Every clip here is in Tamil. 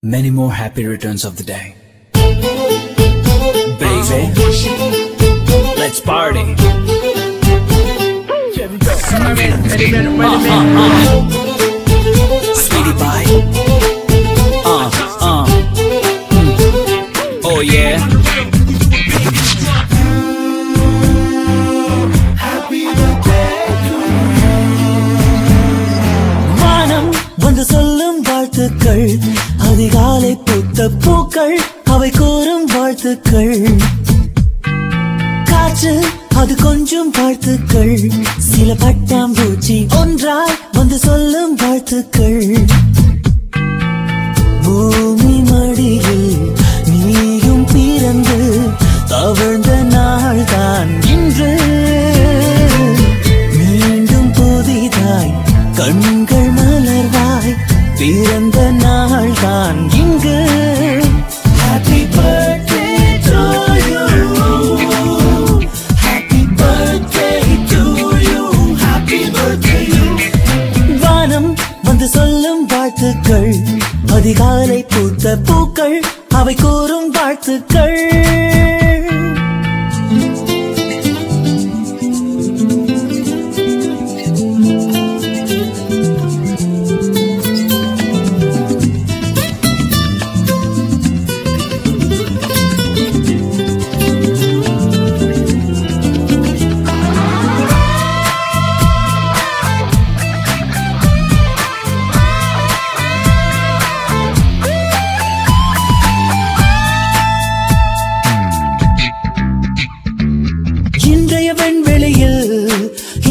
Many more happy returns of the day. Baby, let's party. Sweetie pie. Oh yeah. Happy birthday to you. வானம் வந்து சொல்லும் வாழ்த்துக்கள், அதிகாலை பூத்த பூக்கள் அவை கூறும் வாழ்த்துக்கள். காற்று அது கொஞ்சம் வாழ்த்துக்கள், சில பட்டாம்பூச்சி ஒன்றாய் வந்து சொல்லும் வாழ்த்துக்கள். பூமி மடியில் நீயும் பிறந்து தவழ்ந்த நாள் தான் இன்று. மீண்டும் புதிதாய் கண்கள் மலர்வாய் பிறந்த நாள் தான் இங்கு. Happy birthday to you. Happy birthday to you. Happy birthday you. வானம் வந்து சொல்லும் வாழ்த்துக்கள், அதிகாலை பூத்த பூக்கள் அவை கூறும் வாழ்த்துக்கள்.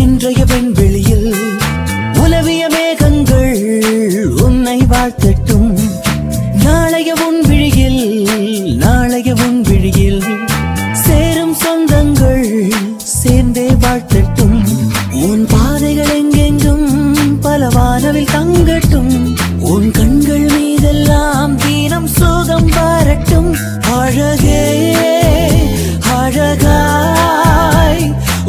இன்றைய வெண்வெளியில் உலவிய மேகங்கள் உன்னை வாழ்த்தட்டும். நாளைய உன் விழியில் சேரும் சொந்தங்கள் சேர்ந்தே வாழ்த்தட்டும். உன் பாதைகள் எங்கெங்கும் பல வானவில் தங்கட்டும். உன் கண்கள் மீதெல்லாம் தீனம் சோகம் வரட்டும். அழகே அழகாய்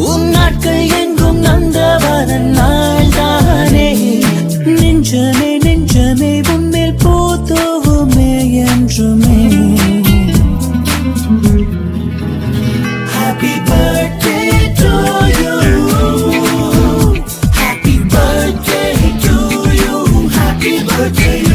உன் நாட்கள் எங்கும் நந்தவனன் நாள் தானே. நெஞ்சமே நெஞ்சமே உன்மேல் பூத்துவுமே என்றுமே. Happy birthday to you. Happy birthday to you. Happy birthday.